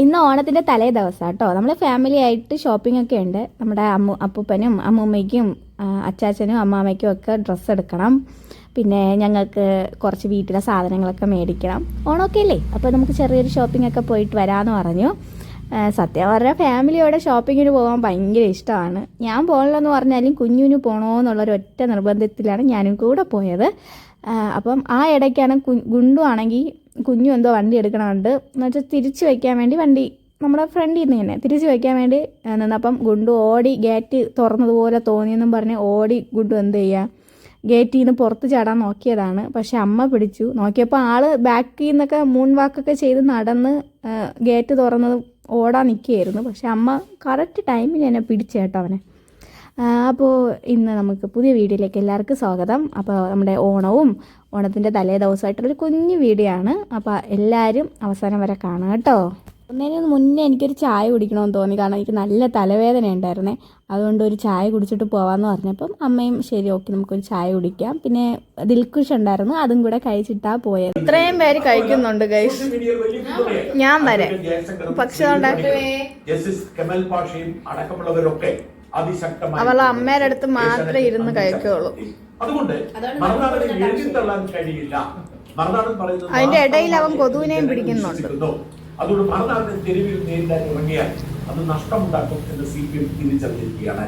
ഇന്ന് ഓണത്തിൻ്റെ തലേ ദിവസം കേട്ടോ. നമ്മൾ ഫാമിലി ആയിട്ട് ഷോപ്പിംഗ് ഒക്കെ ഉണ്ട്. നമ്മുടെ അപ്പൂപ്പനും അമ്മൂമ്മയ്ക്കും അച്ചാച്ചനും അമ്മാമ്മയ്ക്കും ഒക്കെ ഡ്രസ്സ് എടുക്കണം. പിന്നെ ഞങ്ങൾക്ക് കുറച്ച് വീട്ടിലെ സാധനങ്ങളൊക്കെ മേടിക്കണം. ഓണമൊക്കെ അല്ലേ, അപ്പോൾ നമുക്ക് ചെറിയൊരു ഷോപ്പിംഗ് ഒക്കെ പോയിട്ട് വരാമെന്ന് പറഞ്ഞു. സത്യം പറഞ്ഞാൽ ഫാമിലിയോടെ ഷോപ്പിങ്ങിന് പോകാൻ ഭയങ്കര ഇഷ്ടമാണ്. ഞാൻ പോകണമെന്ന് പറഞ്ഞാലും കുഞ്ഞിന് പോകണമെന്നുള്ളൊരു ഒറ്റ നിർബന്ധത്തിലാണ് ഞാനും കൂടെ പോയത്. അപ്പം ആ ഇടയ്ക്കാണ് ഗുണ്ടു ആണെങ്കിൽ കുഞ്ഞു എന്തോ വണ്ടി എടുക്കണമുണ്ട് എന്ന് വെച്ചാൽ തിരിച്ചു വയ്ക്കാൻ വേണ്ടി വണ്ടി നമ്മുടെ ഫ്രണ്ടിൽ നിന്ന് തന്നെ തിരിച്ചു വയ്ക്കാൻ വേണ്ടി നിന്നപ്പം ഗുണ്ടു ഓടി ഗേറ്റ് തുറന്നതുപോലെ തോന്നിയെന്നും പറഞ്ഞ് ഓടി ഗുണ്ടു എന്ത് ചെയ്യുക ഗേറ്റിൽ നിന്ന് പുറത്ത് ചാടാൻ നോക്കിയതാണ്. പക്ഷെ അമ്മ പിടിച്ചു. നോക്കിയപ്പോൾ ആൾ ബാക്കിൽ നിന്നൊക്കെ മൂൺ വാക്കൊക്കെ ചെയ്ത് നടന്ന് ഗേറ്റ് തുറന്നത് ഓടാൻ നിൽക്കുകയായിരുന്നു. പക്ഷെ അമ്മ കറക്റ്റ് ടൈമിൽ എന്നെ പിടിച്ചേട്ടോ അവനെ. അപ്പോൾ ഇന്ന് നമുക്ക് പുതിയ വീഡിയോയിലേക്ക് എല്ലാവർക്കും സ്വാഗതം. അപ്പോൾ നമ്മുടെ ഓണത്തിൻ്റെ തലേ ദിവസമായിട്ടൊരു കുഞ്ഞു വീഡിയോ ആണ്. അപ്പോൾ എല്ലാവരും അവസാനം വരെ കാണുക കേട്ടോ. ഒന്നതിന് മുന്നേ എനിക്കൊരു ചായ കുടിക്കണമെന്ന് തോന്നി, കാരണം എനിക്ക് നല്ല തലവേദന ഉണ്ടായിരുന്നേ. അതുകൊണ്ട് ഒരു ചായ കുടിച്ചിട്ട് പോകാമെന്ന് പറഞ്ഞപ്പം അമ്മയും ശരി ഓക്കെ നമുക്കൊരു ചായ കുടിക്കാം. പിന്നെ ദിൽക്കുഷ് ഉണ്ടായിരുന്നു, അതും കൂടെ കഴിച്ചിട്ടാണ് പോയത്. ഇത്രയും പേര് കഴിക്കുന്നുണ്ട് ഗൈസ്, ഞാൻ വരെ. പക്ഷെ അവളെ അമ്മയുടെ അടുത്ത് മാത്രമേ ഇരുന്ന് കഴിക്കുള്ളൂ. അതിന്റെ ഇടയിൽ അവൻ കൊതുവിനെയും പിടിക്കുന്നുണ്ട്. അതുകൊണ്ട് മറുനാടിനെ തെരുവിൽ നേരിടാൻ ഇറങ്ങിയാൽ അത് നഷ്ടമുണ്ടാക്കും എന്ന് CPM തിരിച്ചറിഞ്ഞിരിക്കുകയാണ്.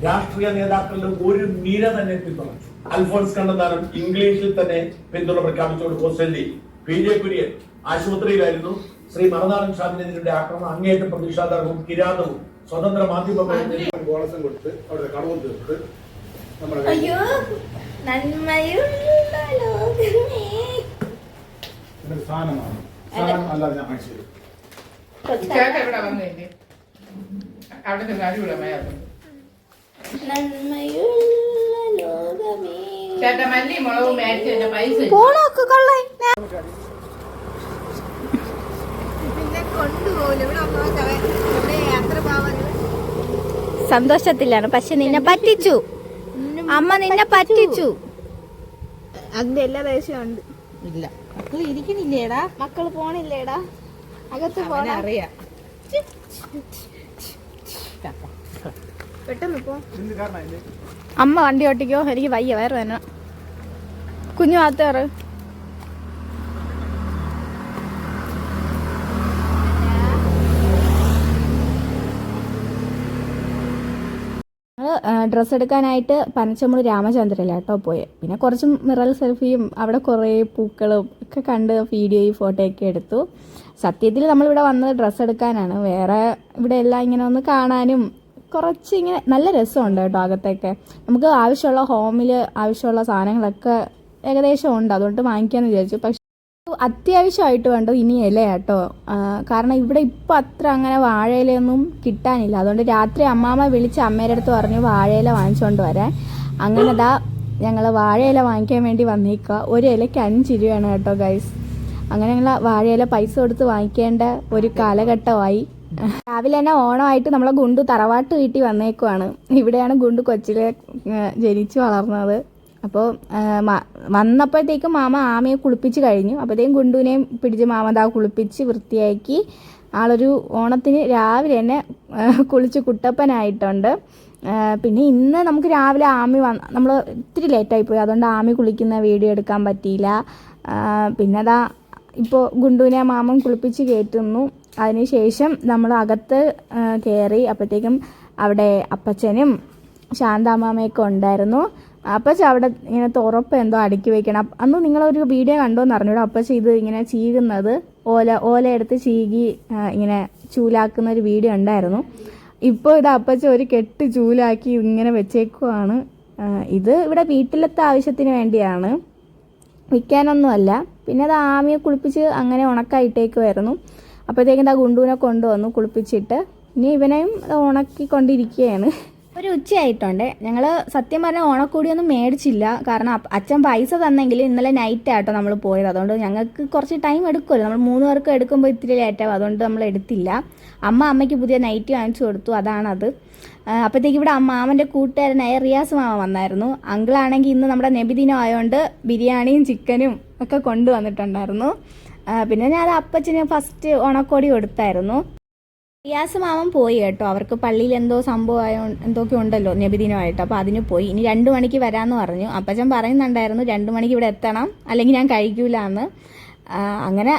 രാഷ്ട്രീയ നേതാക്കളുടെ ഒരു നിര തന്നെ പിന്തുണച്ചു. അൽഫോൺസ് കണ്ണന്താനം ഇംഗ്ലീഷിൽ തന്നെ പിന്തുണ പ്രഖ്യാപിച്ചുകൊണ്ട് പോസ്റ്റലിൽ PJ കുര്യൻ ആശുപത്രിയിലായിരുന്നു. ശ്രീ മറുനാടൻ ഷാദിനെതിരെ ആക്രമണം അങ്ങേയറ്റം പ്രതിഷേധാർഹവും കിരാതവും സ്വതന്ത്ര മാധ്യമങ്ങളും കൊടുത്ത് അവിടെ കടവും തീർത്ത് സാധനമാണ് അല്ലാതെ ഞാൻ കാണിച്ചു സന്തോഷത്തിലാണ്. പക്ഷെ നിന്നെ പറ്റിച്ചു അമ്മ, നിന്നെ പറ്റിച്ചു. അതിന്റെ എല്ലാ ദേഷ്യവും ഉണ്ട്. ഇല്ല, മക്കൾ ഇരിക്കണില്ലേടാ, മക്കള് പോണില്ലേടാ, അകത്ത് പോണ അറിയാം. പെട്ടെന്ന് പോ. അമ്മ വണ്ടി ഓട്ടിക്കോ, എനിക്ക് വയ്യ, വേറെ തന്നെ. കുഞ്ഞു ഭാഗത്തേറ്. ഡ്രസ്സ് എടുക്കാനായിട്ട് പനച്ചമൂട് രാമചന്ദ്രയിലാട്ടോ പോയത്. പിന്നെ കുറച്ച് മിറൽ സെൽഫിയും അവിടെ കുറേ പൂക്കളും ഒക്കെ കണ്ട് വീഡിയോയും ഫോട്ടോയൊക്കെ എടുത്തു. സത്യത്തിൽ നമ്മളിവിടെ വന്നത് ഡ്രസ്സ് എടുക്കാനാണ്. വേറെ ഇവിടെ എല്ലാം ഇങ്ങനെ ഒന്ന് കാണാനും കുറച്ച് ഇങ്ങനെ നല്ല രസമുണ്ട് കേട്ടോ. അകത്തൊക്കെ നമുക്ക് ആവശ്യമുള്ള ഹോമിൽ ആവശ്യമുള്ള സാധനങ്ങളൊക്കെ ഏകദേശം ഉണ്ട്, അതുകൊണ്ട് വാങ്ങിക്കാമെന്ന് വിചാരിച്ചു. പക്ഷെ അത്യാവശ്യമായിട്ട് വേണ്ടോ ഇനി ഇല കേട്ടോ. കാരണം ഇവിടെ ഇപ്പം അത്ര അങ്ങനെ വാഴയിലൊന്നും കിട്ടാനില്ല. അതുകൊണ്ട് രാത്രി അമ്മാമ്മ വിളിച്ച് അമ്മയുടെ അടുത്ത് പറഞ്ഞു വാഴയില വാങ്ങിച്ചുകൊണ്ട് വരാൻ. അങ്ങനെ ഞങ്ങൾ വാഴയില വാങ്ങിക്കാൻ വേണ്ടി വന്നേക്കുക. ഒരു ഇലയ്ക്ക് 5 രൂപയാണ് കേട്ടോ ഗൈസ്. അങ്ങനെ ഞങ്ങൾ വാഴയില പൈസ കൊടുത്ത് വാങ്ങിക്കേണ്ട ഒരു കാലഘട്ടമായി. രാവിലെ തന്നെ ഓണമായിട്ട് നമ്മളെ ഗുണ്ടു തറവാട്ട് വീട്ടിൽ വന്നേക്കുവാണ്. ഇവിടെയാണ് ഗുണ്ടു കൊച്ചിലെ ജനിച്ചു വളർന്നത്. അപ്പോൾ വന്നപ്പോഴത്തേക്കും മാമ ആമയെ കുളിപ്പിച്ച് കഴിഞ്ഞു. അപ്പോഴത്തേക്കും ഗുണ്ടുവിനെയും പിടിച്ച് മാമ കുളിപ്പിച്ച് വൃത്തിയാക്കി. ആളൊരു ഓണത്തിന് രാവിലെ തന്നെ കുളിച്ച് കുട്ടപ്പനായിട്ടുണ്ട്. പിന്നെ ഇന്ന് നമുക്ക് രാവിലെ ആമി നമ്മൾ ഇത്തിരി ലേറ്റായിപ്പോയി, അതുകൊണ്ട് ആമി കുളിക്കുന്ന വീഡിയോ എടുക്കാൻ പറ്റിയില്ല. പിന്നെ ഇപ്പോൾ ഗുണ്ടുവിനെ മാമൻ കുളിപ്പിച്ച് കയറ്റുന്നു. അതിനുശേഷം നമ്മൾ അകത്ത് കയറി. അപ്പോഴത്തേക്കും അവിടെ അപ്പച്ചനും ശാന്താമാമയൊക്കെ ഉണ്ടായിരുന്നു. അപ്പച്ച അവിടെ ഇങ്ങനെ തുറപ്പ് എന്തോ അടുക്കി വെക്കണം. അന്ന് നിങ്ങളൊരു വീഡിയോ കണ്ടോന്ന് അറിഞ്ഞൂടെ, അപ്പച്ച ഇത് ഇങ്ങനെ ചീകുന്നത് ഓല എടുത്ത് ചീകി ഇങ്ങനെ ചൂലാക്കുന്ന ഒരു വീഡിയോ ഉണ്ടായിരുന്നു. ഇപ്പോൾ ഇത് അപ്പച്ച ഒരു കെട്ട് ചൂലാക്കി ഇങ്ങനെ വെച്ചേക്കുവാണ്. ഇത് ഇവിടെ വീട്ടിലത്തെ ആവശ്യത്തിന് വേണ്ടിയാണ്, വിൽക്കാനൊന്നുമല്ല. പിന്നെ അത് ആമിയെ കുളിപ്പിച്ച് അങ്ങനെ ഉണക്കായിട്ടേക്കുമായിരുന്നു. അപ്പോഴത്തേക്കും ഗുണ്ടുവിനെ കൊണ്ടുവന്നു കുളിപ്പിച്ചിട്ട്. ഇനി ഇവനെയും ഉണക്കിക്കൊണ്ടിരിക്കുകയാണ്. ഒരു ഉച്ചയായിട്ടുണ്ട്. ഞങ്ങൾ സത്യം പറഞ്ഞാൽ ഓണക്കൂടിയൊന്നും മേടിച്ചില്ല, കാരണം അച്ഛൻ പൈസ തന്നെങ്കിൽ ഇന്നലെ നൈറ്റ് ആട്ടോ നമ്മൾ പോയത്. അതുകൊണ്ട് ഞങ്ങൾക്ക് കുറച്ച് ടൈം എടുക്കുമല്ലോ, നമ്മൾ 3 പേർക്ക് എടുക്കുമ്പോൾ ഇത്തിരി ലേറ്റാവും, അതുകൊണ്ട് നമ്മൾ എടുത്തില്ല. അമ്മയ്ക്ക് പുതിയ നൈറ്റ് വാങ്ങിച്ചു കൊടുത്തു, അതാണത്. അപ്പോഴത്തേക്ക് ഇവിടെ മാമൻ്റെ കൂട്ടുകാരനായ റിയാസ് മാമ വന്നായിരുന്നു. അങ്കിളാണെങ്കിൽ ഇന്ന് നമ്മുടെ നബിദിനം ആയതുകൊണ്ട് ബിരിയാണിയും ചിക്കനും ഒക്കെ കൊണ്ടുവന്നിട്ടുണ്ടായിരുന്നു. പിന്നെ ഞാൻ അപ്പച്ചന് ഫസ്റ്റ് ഓണക്കോടി കൊടുത്തായിരുന്നു. റിയാസ് മാമൻ പോയി കേട്ടോ, അവർക്ക് പള്ളിയിൽ എന്തോ സംഭവമായോ എന്തൊക്കെ ഉണ്ടല്ലോ നബിദിനമായിട്ട്, അപ്പോൾ അതിന് പോയി. ഇനി 2 മണിക്ക് വരാമെന്ന് പറഞ്ഞു. അപ്പച്ചൻ പറയുന്നുണ്ടായിരുന്നു 2 മണിക്ക് ഇവിടെ എത്തണം, അല്ലെങ്കിൽ ഞാൻ കഴിക്കൂല എന്ന്. അങ്ങനെ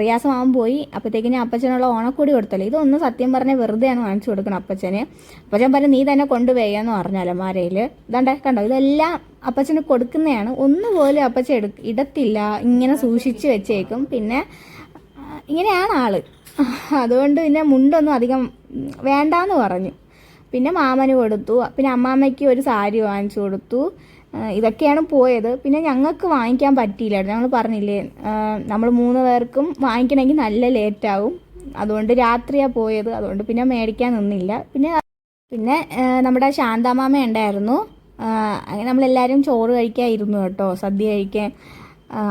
റിയാസ് മാമൻ പോയി. അപ്പോഴത്തേക്ക് ഞാൻ അപ്പച്ചനുള്ള ഓണക്കോടി കൊടുത്തല്ലോ. ഇതൊന്നും സത്യം പറഞ്ഞാൽ വെറുതെയാണ് വാങ്ങിച്ചു കൊടുക്കണം അപ്പച്ചന്. അപ്പച്ചൻ പറഞ്ഞു നീ തന്നെ കൊണ്ടുപോയെന്ന് പറഞ്ഞു അലമാരയിൽ. ഇതാണ്ടേ കണ്ടോ, ഇതെല്ലാം അപ്പച്ചന് കൊടുക്കുന്നതാണ്. ഒന്നുപോലും അപ്പച്ചൻ ഇടത്തില്ല, ഇങ്ങനെ സൂക്ഷിച്ച് വെച്ചേക്കും. പിന്നെ ഇങ്ങനെയാണ് ആള്. അതുകൊണ്ട് പിന്നെ മുണ്ടൊന്നും അധികം വേണ്ടാന്ന് പറഞ്ഞു. പിന്നെ മാമന് കൊടുത്തു. പിന്നെ അമ്മാമ്മയ്ക്ക് ഒരു സാരി വാങ്ങിച്ചു കൊടുത്തു. ഇതൊക്കെയാണ് പോയത്. പിന്നെ ഞങ്ങൾക്ക് വാങ്ങിക്കാൻ പറ്റിയില്ല. ഞങ്ങൾ പറഞ്ഞില്ലേ നമ്മൾ 3 പേർക്കും വാങ്ങിക്കണമെങ്കിൽ നല്ല ലേറ്റാവും. അതുകൊണ്ട് രാത്രിയാണ് പോയത്. അതുകൊണ്ട് പിന്നെ മേടിക്കാൻ നിന്നില്ല. പിന്നെ നമ്മുടെ ശാന്താമാമ ഉണ്ടായിരുന്നു. അങ്ങനെ നമ്മളെല്ലാവരും ചോറ് കഴിക്കാതിരുന്നു കേട്ടോ, സദ്യ കഴിക്കാൻ.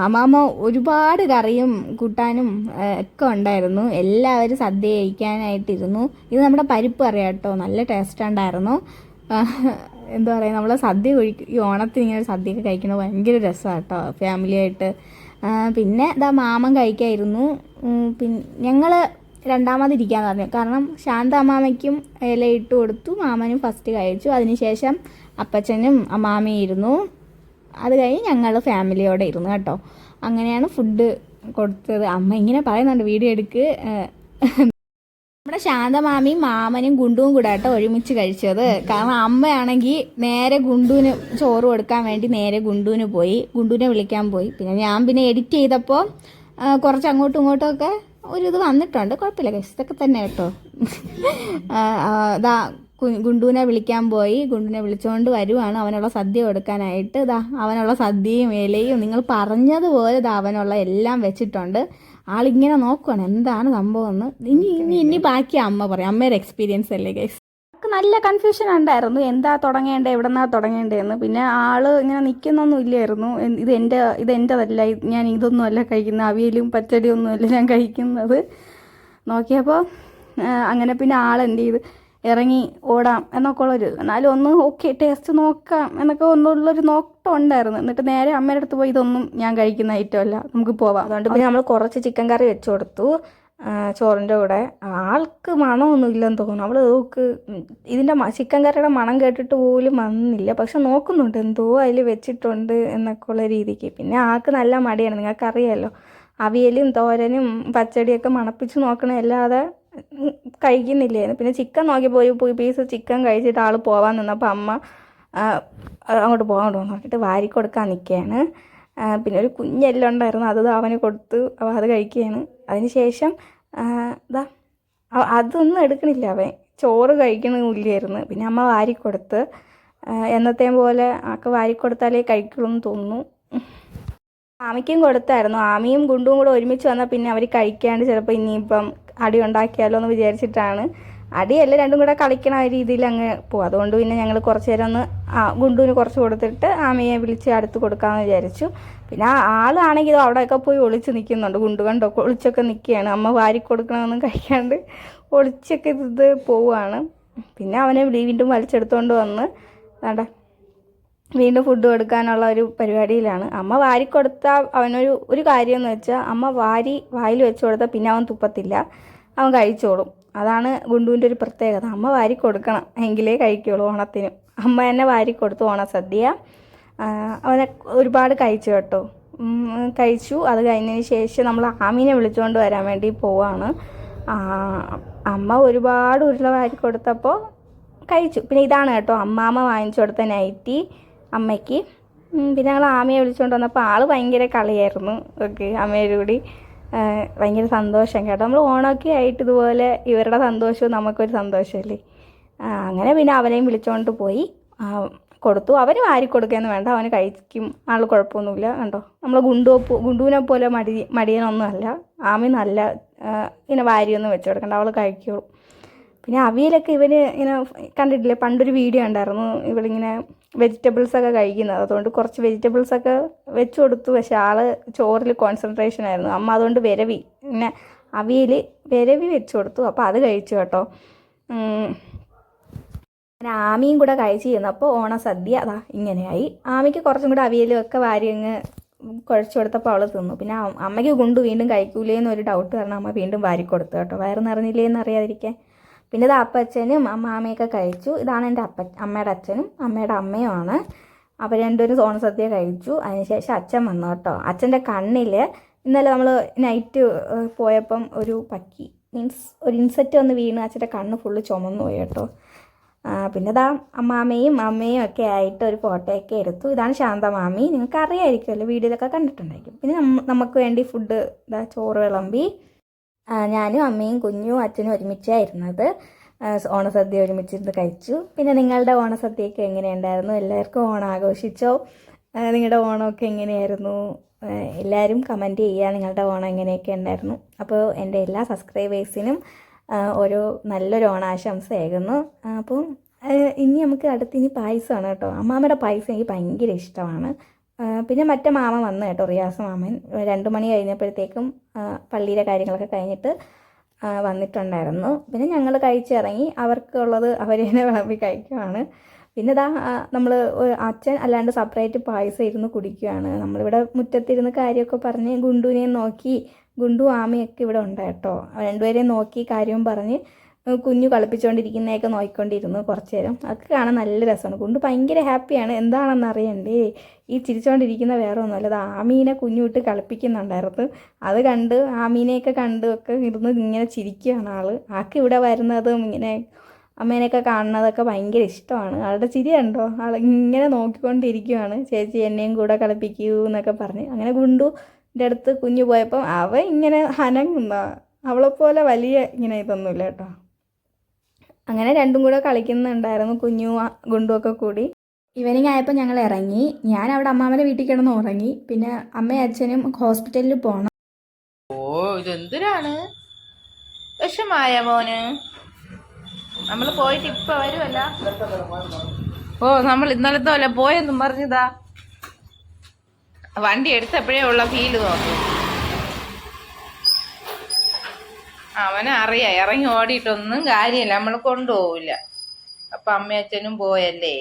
അമ്മാമ്മ ഒരുപാട് കറിയും കൂട്ടാനും ഒക്കെ ഉണ്ടായിരുന്നു. എല്ലാവരും സദ്യ കഴിക്കാനായിട്ടിരുന്നു. ഇത് നമ്മുടെ പരിപ്പ് കറിയാ കേട്ടോ, നല്ല ടേസ്റ്റ് ഉണ്ടായിരുന്നു. എന്താ പറയുക, നമ്മൾ സദ്യ ഈ ഓണത്തിന് ഇങ്ങനെ സദ്യയൊക്കെ കഴിക്കുന്നത് ഭയങ്കര രസമാണ് കേട്ടോ, ഫാമിലിയായിട്ട്. പിന്നെ ഇതാ മാമൻ കഴിക്കായിരുന്നു. പിന്നെ ഞങ്ങൾ രണ്ടാമതിരിക്കാന്ന് പറഞ്ഞു. കാരണം ശാന്ത അമ്മാമയ്ക്കും ഇല ഇട്ട് കൊടുത്തു, മാമനും ഫസ്റ്റ് കഴിച്ചു. അതിനുശേഷം അപ്പച്ചനും അമ്മാമയും ഇരുന്നു. അത് കഴിഞ്ഞ് ഞങ്ങൾ ഫാമിലിയോടെ ഇരുന്നു കേട്ടോ. അങ്ങനെയാണ് ഫുഡ് കൊടുത്തത്. അമ്മ ഇങ്ങനെ പറയുന്നുണ്ട് വീഡിയോ എടുക്ക്. നമ്മുടെ ശാന്തമാമിയും മാമനും ഗുണ്ടുവും കൂടെ കേട്ടോ ഒരുമിച്ച് കഴിച്ചത്. കാരണം അമ്മയാണെങ്കിൽ നേരെ ഗുണ്ടുവിന് ചോറ് കൊടുക്കാൻ വേണ്ടി നേരെ ഗുണ്ടുവിന് പോയി, ഗുണ്ടുവിനെ വിളിക്കാൻ പോയി. പിന്നെ എഡിറ്റ് ചെയ്തപ്പോൾ കുറച്ച് അങ്ങോട്ടും ഇങ്ങോട്ടും ഒക്കെ ഇത് വന്നിട്ടുണ്ട്. കുഴപ്പമില്ല ഗൈസ്, ഇതൊക്കെ തന്നെ കേട്ടോ. ഗുണ്ടുവിനെ വിളിക്കാൻ പോയി. ഗുണ്ടുവിനെ വിളിച്ചുകൊണ്ട് വരുവാണ് അവനുള്ള സദ്യ കൊടുക്കാനായിട്ട്. അവനുള്ള സദ്യയും ഇലയും നിങ്ങൾ പറഞ്ഞതുപോലെ അവനുള്ള എല്ലാം വെച്ചിട്ടുണ്ട്. ആളിങ്ങനെ നോക്കുവാണ് എന്താണ് സംഭവം എന്ന്. ഇനി ബാക്കി അമ്മ പറയും, അമ്മയുടെ എക്സ്പീരിയൻസ് അല്ലേ ഗൈസ്. നമുക്ക് നല്ല കൺഫ്യൂഷൻ ഉണ്ടായിരുന്നു, എന്താ തുടങ്ങേണ്ടത് എവിടെന്നാ തുടങ്ങേണ്ടതെന്ന്. പിന്നെ ആള് ഇങ്ങനെ നിൽക്കുന്നൊന്നും ഇല്ലായിരുന്നു. ഇത് എൻ്റെതല്ല, ഞാൻ ഇതൊന്നും അല്ല കഴിക്കുന്നത്, അവിയലും പച്ചടിയൊന്നും അല്ല ഞാൻ കഴിക്കുന്നത് നോക്കിയപ്പോൾ. അങ്ങനെ പിന്നെ ആളെന്ത് ചെയ്ത് ഇറങ്ങി ഓടാം എന്നൊക്കെ ഉള്ളൊരു, എന്നാലും ഒന്ന് ഓക്കെ ടേസ്റ്റ് നോക്കാം എന്നൊക്കെ ഒന്നുള്ളൊരു നോട്ടം ഉണ്ടായിരുന്നു. എന്നിട്ട് നേരെ അമ്മയുടെ അടുത്ത് പോയി ഇതൊന്നും ഞാൻ കഴിക്കുന്ന ഐറ്റം അല്ല, നമുക്ക് പോവാം. അതുകൊണ്ട് പിന്നെ നമ്മൾ കുറച്ച് ചിക്കൻ കറി വെച്ച് കൊടുത്തു ചോറിൻ്റെ കൂടെ. ആൾക്ക് മണമൊന്നും ഇല്ലെന്ന് തോന്നുന്നു. അവൾ നോക്ക് ഇതിൻ്റെ ചിക്കൻ കറിയുടെ മണം കേട്ടിട്ട് പോലും വന്നില്ല. പക്ഷെ നോക്കുന്നുണ്ട് എന്തോ അതിൽ വെച്ചിട്ടുണ്ട് എന്നൊക്കെ ഉള്ള രീതിക്ക്. പിന്നെ ആൾക്ക് നല്ല മടിയാണ്, നിങ്ങൾക്കറിയാമല്ലോ. അവിയലും തോരനും പച്ചടിയൊക്കെ മണപ്പിച്ച് നോക്കണമല്ലാതെ കഴിക്കുന്നില്ലായിരുന്നു. പിന്നെ ചിക്കൻ നോക്കിയപ്പോൾ പീസ് ചിക്കൻ കഴിച്ചിട്ട് ആൾ പോകാൻ നിന്നപ്പോൾ അമ്മ അങ്ങോട്ട് നോക്കിയിട്ട് വാരി കൊടുക്കാൻ നിൽക്കുകയാണ്. പിന്നെ ഒരു കുഞ്ഞെല്ലാം ഉണ്ടായിരുന്നു, അത് അവന് കൊടുത്തു, അത് കഴിക്കുകയാണ്. അതിന് ശേഷം അതൊന്നും എടുക്കണില്ല, അവൻ ചോറ് കഴിക്കണില്ലായിരുന്നു. പിന്നെ അമ്മ വാരിക്കൊടുത്ത്, എന്നത്തെയും പോലെ ആൾക്ക് വാരിക്കൊടുത്താലേ കഴിക്കുള്ളൂ എന്ന് തോന്നുന്നു. ആമയ്ക്കും കൊടുത്തായിരുന്നു. ആമയും ഗുണ്ടുവും കൂടെ ഒരുമിച്ച് വന്നാൽ പിന്നെ അവർ കഴിക്കാണ്ട് ചിലപ്പോൾ ഇനിയിപ്പം അടി ഉണ്ടാക്കിയാലോ എന്ന് വിചാരിച്ചിട്ടാണ്. അടിയല്ല, രണ്ടും കൂടെ കളിക്കണ രീതിയിൽ അങ്ങ് പോകും. അതുകൊണ്ട് പിന്നെ ഞങ്ങൾ കുറച്ച് നേരം ഒന്ന് ഗുണ്ടുവിന് കുറച്ച് കൊടുത്തിട്ട് ആമയെ വിളിച്ച് അടുത്ത് കൊടുക്കാമെന്ന് വിചാരിച്ചു. പിന്നെ ആളാണെങ്കിൽ അവിടെയൊക്കെ പോയി ഒളിച്ച് നിൽക്കുന്നുണ്ട്. ഗുണ്ടു കണ്ടോ ഒളിച്ചൊക്കെ നിൽക്കുകയാണ്. അമ്മ വാരി കൊടുക്കണമെന്നും കഴിക്കാണ്ട് ഒളിച്ചൊക്കെ ഇത് പോവുകയാണ്. പിന്നെ അവനെ വീണ്ടും വലിച്ചെടുത്തുകൊണ്ട് വന്ന് വീണ്ടും ഫുഡ് കൊടുക്കാനുള്ള ഒരു പരിപാടിയിലാണ്. അമ്മ വാരിക്കൊടുത്താൽ അവനൊരു കാര്യമെന്ന് വെച്ചാൽ അമ്മ വായിൽ വെച്ച് കൊടുത്താൽ പിന്നെ അവൻ തുപ്പത്തില്ല, അവൻ കഴിച്ചോളും. അതാണ് ഗുണ്ടുവിൻ്റെ ഒരു പ്രത്യേകത. അമ്മ വാരി കൊടുക്കണം എങ്കിലേ കഴിക്കുള്ളൂ ഓണത്തിന്. അമ്മ തന്നെ വാരിക്കൊടുത്തു ഓണസദ്യ. അവനെ ഒരുപാട് കഴിച്ചു കേട്ടോ, കഴിച്ചു. അത് കഴിഞ്ഞതിന് ശേഷം നമ്മൾ ആമീനെ വിളിച്ചുകൊണ്ട് വരാൻ വേണ്ടി പോവാണ്. അമ്മ ഒരുപാട് ഉരുള വാരി കൊടുത്തപ്പോൾ കഴിച്ചു. പിന്നെ ഇതാണ് കേട്ടോ അമ്മാമ്മ വാങ്ങിച്ചു കൊടുത്ത നൈറ്റി അമ്മയ്ക്ക്. പിന്നെ ഞങ്ങൾ ആമയെ വിളിച്ചുകൊണ്ട് വന്നപ്പോൾ ആൾ ഭയങ്കര കളിയായിരുന്നു. ഓക്കെ, അമ്മയുടെ കൂടി ഭയങ്കര സന്തോഷം കേട്ടോ. നമ്മൾ ഓണമൊക്കെ ആയിട്ട് ഇതുപോലെ ഇവരുടെ സന്തോഷവും നമുക്കൊരു സന്തോഷമല്ലേ. അങ്ങനെ പിന്നെ അവനെയും വിളിച്ചുകൊണ്ട് പോയി കൊടുത്തു. അവന് വാരി കൊടുക്കുകയെന്ന് വേണ്ട, അവന് കഴിക്കും, ആൾ കുഴപ്പമൊന്നുമില്ല കണ്ടോ. നമ്മൾ ഗുണ്ടുവിനെ പോലെ മടിയനൊന്നും അല്ല. ആമി നല്ല ഇങ്ങനെ വാരിയൊന്നും വെച്ച് കൊടുക്കണ്ട, അവൾ കഴിക്കുള്ളൂ. പിന്നെ അവിയലൊക്കെ ഇവന് ഇങ്ങനെ കണ്ടിട്ടില്ലേ, പണ്ടൊരു വീഡിയോ ഉണ്ടായിരുന്നു ഇവളിങ്ങനെ വെജിറ്റബിൾസൊക്കെ കഴിക്കുന്നത്. അതുകൊണ്ട് കുറച്ച് വെജിറ്റബിൾസൊക്കെ വെച്ച് കൊടുത്തു. പക്ഷെ ആൾ ചോറിൽ കോൺസെൻട്രേഷൻ ആയിരുന്നു. അമ്മ അതുകൊണ്ട് പിന്നെ അവിയൽ വെച്ച് കൊടുത്തു. അപ്പോൾ അത് കഴിച്ചു കേട്ടോ. അങ്ങനെ ആമിയും കൂടെ കഴിച്ച് ചെയ്യുന്നപ്പോൾ ഓണസദ്യ ഇങ്ങനെയായി. ആമിക്ക് കുറച്ചും കൂടെ അവിയലും ഒക്കെ വാരി അങ്ങ് കുഴച്ച് കൊടുത്തപ്പോൾ അവൾ തിന്നു. പിന്നെ അമ്മയ്ക്ക് കൊണ്ട് വീണ്ടും കഴിക്കൂലേന്ന് ഒരു ഡൗട്ട് കാരണം അമ്മ വീണ്ടും വാരി കൊടുത്തു കേട്ടോ, വയറ് നിറഞ്ഞില്ലേന്ന് അറിയാതിരിക്കാൻ. പിന്നെ ഇത് അപ്പച്ചനും മാമയൊക്കെ കഴിച്ചു. ഇതാണ് എൻ്റെ അമ്മയുടെ അച്ഛനും അമ്മയുടെ അമ്മയുമാണ്. അവർ രണ്ടുപേരും ഓണസദ്യ കഴിച്ചു. അതിനുശേഷം അച്ഛൻ വന്നു കേട്ടോ. അച്ഛൻ്റെ കണ്ണിൽ ഇന്നലെ നമ്മൾ നൈറ്റ് പോയപ്പം ഒരു പക്കി മീൻസ് ഒരു ഇൻസെക്റ്റ് വന്ന് വീണ് അച്ഛൻ്റെ കണ്ണ് ഫുള്ള് ചുമന്നു പോയി കേട്ടോ. പിന്നെ ഇതാ അമ്മാമ്മയും അമ്മയും ഒക്കെ ആയിട്ട് ഒരു ഫോട്ടോയൊക്കെ എടുത്തു. ഇതാണ് ശാന്തമാമി, നിങ്ങൾക്ക് അറിയാമായിരിക്കുമല്ലോ, വീഡിയോയിലൊക്കെ കണ്ടിട്ടുണ്ടായിരിക്കും. പിന്നെ നമുക്ക് വേണ്ടി ഫുഡ് ഇതാ ചോറ് വിളമ്പി. ഞാനും അമ്മയും കുഞ്ഞും അച്ഛനും ഒരുമിച്ചായിരുന്നത്. ഓണസദ്യ ഒരുമിച്ചിരുന്ന് കഴിച്ചു. പിന്നെ നിങ്ങളുടെ ഓണസദ്യയൊക്കെ എങ്ങനെയുണ്ടായിരുന്നു? എല്ലാവർക്കും ഓണം ആഘോഷിച്ചോ? നിങ്ങളുടെ ഓണമൊക്കെ എങ്ങനെയായിരുന്നു? എല്ലാവരും കമൻറ്റ് ചെയ്യുക നിങ്ങളുടെ ഓണം എങ്ങനെയൊക്കെ ഉണ്ടായിരുന്നു. അപ്പോൾ എൻ്റെ എല്ലാ സബ്സ്ക്രൈബേഴ്സിനും ഒരു നല്ലൊരു ഓണാശംസയായിരുന്നു. അപ്പം ഇനി നമുക്ക് അടുത്തിനി പായസമാണ് കേട്ടോ. അമ്മാമ്മയുടെ പായസം എനിക്ക് ഭയങ്കര ഇഷ്ടമാണ്. പിന്നെ മറ്റേ മാമ വന്നു കേട്ടോ, റിയാസ് മാമൻ 2 മണി കഴിഞ്ഞപ്പോഴത്തേക്കും പള്ളിയിലെ കാര്യങ്ങളൊക്കെ കഴിഞ്ഞിട്ട് വന്നിട്ടുണ്ടായിരുന്നു. പിന്നെ ഞങ്ങൾ കഴിച്ചിറങ്ങി, അവർക്കുള്ളത് അവർ തന്നെ വിളമ്പി കഴിക്കുവാണ്. പിന്നെ ഇതാ നമ്മൾ അച്ഛൻ അല്ലാണ്ട് സെപ്പറേറ്റ് പായസം ഇരുന്ന് കുടിക്കുകയാണ്. നമ്മളിവിടെ മുറ്റത്തിരുന്ന് കാര്യമൊക്കെ പറഞ്ഞ് ഗുണ്ടുവിനെയും നോക്കി, ഗുണ്ടു ആമയൊക്കെ ഇവിടെ ഉണ്ട് കേട്ടോ. രണ്ടുപേരെയും നോക്കി കാര്യവും പറഞ്ഞ് കുഞ്ഞു കളിപ്പിച്ചുകൊണ്ടിരിക്കുന്നതൊക്കെ നോക്കിക്കൊണ്ടിരുന്നു കുറച്ച് നേരം. അതൊക്കെ കാണാൻ നല്ല രസമാണ്. ഗുണ്ടു ഭയങ്കര ഹാപ്പിയാണ്. എന്താണെന്ന് അറിയണ്ടേ, ഈ ചിരിച്ചുകൊണ്ടിരിക്കുന്ന വേറെ ഒന്നുമല്ല, അത് ആമീനെ കുഞ്ഞു വിട്ട് കളിപ്പിക്കുന്നുണ്ടായിരുന്നു. അത് കണ്ട് ആമീനെയൊക്കെ കണ്ട് ഒക്കെ ഇരുന്ന് ഇങ്ങനെ ചിരിക്കുകയാണ് ആൾ. ആൾക്ക് ഇവിടെ വരുന്നതും ഇങ്ങനെ അമ്മേനെയൊക്കെ കാണുന്നതൊക്കെ ഭയങ്കര ഇഷ്ടമാണ്. ആളുടെ ചിരി കണ്ടോ, ആൾ ഇങ്ങനെ നോക്കിക്കൊണ്ടിരിക്കുകയാണ്. ചേച്ചി എന്നെയും കൂടെ കളിപ്പിക്കൂ എന്നൊക്കെ പറഞ്ഞ്. അങ്ങനെ ഗുണ്ടുവിൻ്റെ അടുത്ത് കുഞ്ഞു പോയപ്പം അവൻ ഇങ്ങനെ അനങ്ങുന്ന, അവളെപ്പോലെ വലിയ ഇങ്ങനെ ഇതൊന്നുമില്ല കേട്ടോ. അങ്ങനെ രണ്ടും കൂടെ കളിക്കുന്നുണ്ടായിരുന്നു, കുഞ്ഞു ഗുണ്ടുവൊക്കെ കൂടി. ഈവനിങ് ആയപ്പോൾ ഞങ്ങൾ ഇറങ്ങി. ഞാൻ അവിടെ അമ്മാമ്മയുടെ വീട്ടിൽ കിടന്ന് ഉറങ്ങി. പിന്നെ അമ്മയും അച്ഛനും ഹോസ്പിറ്റലിൽ പോകണം. ഓ ഇതെന്തിനാണ് വിഷമായ മോന്? നമ്മൾ പോയിട്ട് ഇപ്പൊ വരുമല്ല. ഓ നമ്മൾ ഇന്നലത്തെ പോലെ പോയെന്നും പറഞ്ഞതാ. വണ്ടി എടുത്തപ്പോഴേ ഉള്ള ഫീല് തോന്നി. അവനെ അറിയാം, ഇറങ്ങി ഓടിയിട്ടൊന്നും കാര്യമില്ല, നമ്മൾ കൊണ്ടുപോവില്ല. അപ്പൊ അമ്മയച്ഛനും പോയല്ലേ.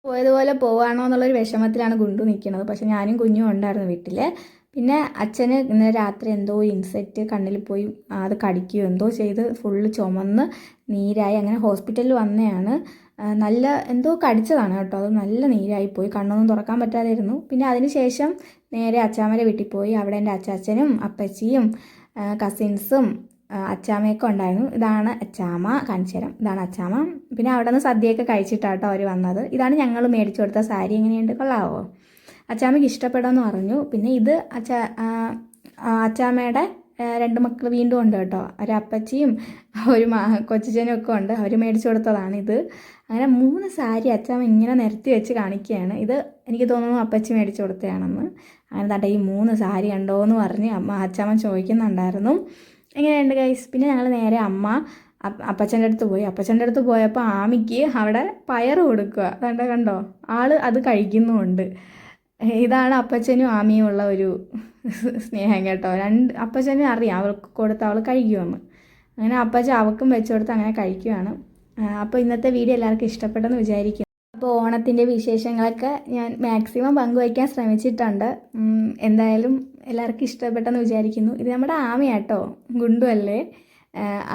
പോയതുപോലെ പോവാണോ എന്നുള്ളൊരു വിഷമത്തിലാണ് ഗുണ്ടു നിൽക്കുന്നത്. പക്ഷെ ഞാനും കുഞ്ഞും ഉണ്ടായിരുന്നു വീട്ടിൽ. പിന്നെ അച്ഛന് ഇന്നലെ രാത്രി എന്തോ ഇൻസെക്റ്റ് കണ്ണിൽ പോയി അത് കടിക്കുകയോ എന്തോ ചെയ്ത് ഫുള്ള് ചുമന്ന് നീരായി. അങ്ങനെ ഹോസ്പിറ്റലിൽ വന്നതാണ്. നല്ല എന്തോ കടിച്ചതാണ് കേട്ടോ, അത് നല്ല നീരായിപ്പോയി, കണ്ണൊന്നും തുറക്കാൻ പറ്റാതായിരുന്നു. പിന്നെ അതിന് ശേഷം നേരെ അച്ചാമ്മയുടെ വീട്ടിൽ പോയി. അവിടെ എൻ്റെ അച്ചാച്ചനും അപ്പച്ചിയും കസിൻസും അച്ചാമ്മയൊക്കെ ഉണ്ടായിരുന്നു. ഇതാണ് അച്ചാമ്മ, കാണിച്ചു തരാം. ഇതാണ് അച്ചാമ്മ. പിന്നെ അവിടെ നിന്ന് സദ്യയൊക്കെ കഴിച്ചിട്ടാട്ടോ അവർ വന്നത്. ഇതാണ് ഞങ്ങൾ മേടിച്ചു കൊടുത്ത സാരി. എങ്ങനെയുണ്ട്, കൊള്ളാവോ? അച്ചാമ്മയ്ക്ക് ഇഷ്ടപ്പെടാമെന്ന് പറഞ്ഞു. പിന്നെ ഇത് അച്ചാമ്മയുടെ 2 മക്കൾ വീണ്ടും ഉണ്ട് കേട്ടോ. ഒരു അപ്പച്ചിയും ഒരു കൊച്ചനും ഒക്കെ ഉണ്ട്, അവർ മേടിച്ചു കൊടുത്തതാണ് ഇത്. അങ്ങനെ 3 സാരി അച്ചാമ്മ ഇങ്ങനെ നിരത്തി വെച്ച് കാണിക്കുകയാണ്. ഇത് എനിക്ക് തോന്നുന്നു അപ്പച്ചി മേടിച്ചു കൊടുത്തതാണെന്ന്. അങ്ങനെ തട്ടെ ഈ 3 സാരി ഉണ്ടോ എന്ന് പറഞ്ഞ് അച്ചാമ്മ ചോദിക്കുന്നുണ്ടായിരുന്നു. എങ്ങനെയുണ്ട് ഗൈസ്? പിന്നെ ഞങ്ങൾ നേരെ അപ്പച്ചൻ്റെ അടുത്ത് പോയി. അപ്പച്ചൻ്റെ അടുത്ത് പോയപ്പോൾ ആമിക്ക് അവിടെ പയർ കൊടുക്കുക. കണ്ടോ, ആള് അത് കഴിക്കുന്നുമുണ്ട്. ഇതാണ് അപ്പച്ചനും ആമിയും ഉള്ള ഒരു സ്നേഹം കേട്ടോ. അപ്പച്ചനും അറിയാം അവൾക്ക് കൊടുത്ത് അവൾ കഴിക്കുമെന്ന്. അങ്ങനെ അപ്പച്ചൻ അവൾക്കും വെച്ച് കൊടുത്ത് അങ്ങനെ കഴിക്കുവാണ്. അപ്പോൾ ഇന്നത്തെ വീഡിയോ എല്ലാവർക്കും ഇഷ്ടപ്പെട്ടെന്ന് വിചാരിക്കും. അപ്പോൾ ഓണത്തിൻ്റെ വിശേഷങ്ങളൊക്കെ ഞാൻ മാക്സിമം പങ്കുവയ്ക്കാൻ ശ്രമിച്ചിട്ടുണ്ട്. എന്തായാലും എല്ലാവർക്കും ഇഷ്ടപ്പെട്ടെന്ന് വിചാരിക്കുന്നു. ഇത് നമ്മുടെ ആമയാട്ടോ, ഗുണ്ടു അല്ലേ.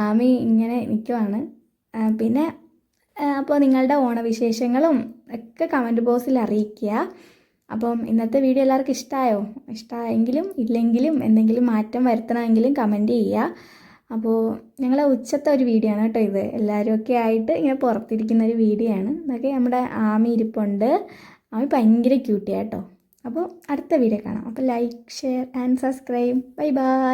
ആമി ഇങ്ങനെ നിൽക്കുവാണ്. പിന്നെ അപ്പോൾ നിങ്ങളുടെ ഓണവിശേഷങ്ങളും ഒക്കെ കമൻറ്റ് ബോക്സിൽ അറിയിക്കുക. അപ്പം ഇന്നത്തെ വീഡിയോ എല്ലാവർക്കും ഇഷ്ടമായോ? ഇഷ്ടമായെങ്കിലും ഇല്ലെങ്കിലും എന്തെങ്കിലും മാറ്റം വരുത്തണമെങ്കിലും കമൻറ്റ് ചെയ്യുക. അപ്പോൾ ഞങ്ങളെ ഉച്ചത്തെ ഒരു വീഡിയോ ആണ് കേട്ടോ ഇത്. എല്ലാവരും ഒക്കെ ആയിട്ട് ഇങ്ങനെ പുറത്തിരിക്കുന്ന ഒരു വീഡിയോ ആണ്. അതൊക്കെ നമ്മുടെ ആമി ഇരിപ്പുണ്ട്. ആമി ഭയങ്കര ക്യൂട്ടിയാട്ടോ. അപ്പോൾ അടുത്ത വീഡിയോ കാണാം. അപ്പോൾ like, share and subscribe. Bye bye.